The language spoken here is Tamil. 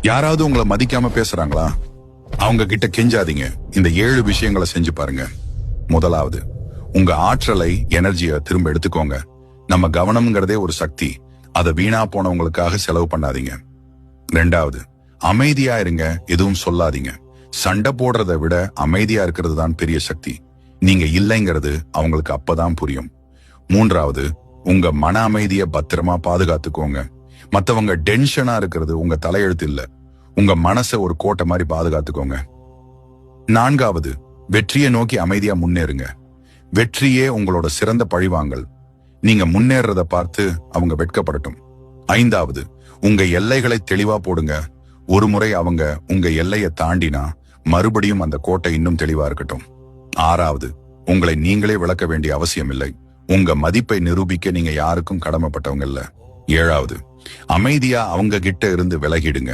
யாராவது உங்களை மதிக்காம பேசுறாங்களா? அவங்க கிட்ட கெஞ்சாதீங்க. இந்த 7 விஷயங்களை செஞ்சு பாருங்க. முதலாவது, உங்க ஆற்றலை, எனர்ஜியை திரும்ப எடுத்துக்கோங்க. நம்ம கவனம்ங்கிறதே ஒரு சக்தி. அதை வீணா போனவங்களுக்காக செலவு பண்ணாதீங்க. 2வது, அமைதியா இருங்க, எதுவும் சொல்லாதீங்க. சண்டை போடுறதை விட அமைதியா இருக்கிறது தான் பெரிய சக்தி. நீங்க இல்லைங்கிறது அவங்களுக்கு அப்பதான் புரியும். 3வது, உங்க மன அமைதியை பத்திரமா பாதுகாத்துக்கோங்க. மத்தவங்க டென்ஷனா இருக்கிறது உங்க தலையெழுத்து இல்ல. உங்க மனசை ஒரு கோட்டை மாதிரி பாதுகாத்துக்கோங்க. 4வது, வெற்றியை நோக்கி அமைதியா முன்னேறுங்க. வெற்றியே உங்களோட சிறந்த பழிவாங்கல். நீங்க முன்னேறத பார்த்து அவங்க வெட்கப்படட்டும். 5வது, உங்க எல்லைகளை தெளிவா போடுங்க. ஒரு முறை அவங்க உங்க எல்லையை தாண்டினா மறுபடியும் அந்த கோட்டை இன்னும் தெளிவா இருக்கட்டும். 6வது, உங்களை நீங்களே விளக்க வேண்டிய அவசியம் இல்லை. உங்க மதிப்பை நிரூபிக்க நீங்க யாருக்கும் கடமைப்பட்டவங்க இல்ல. 7வது, அமைதியா அவங்க கிட்ட இருந்து விலகிடுங்க.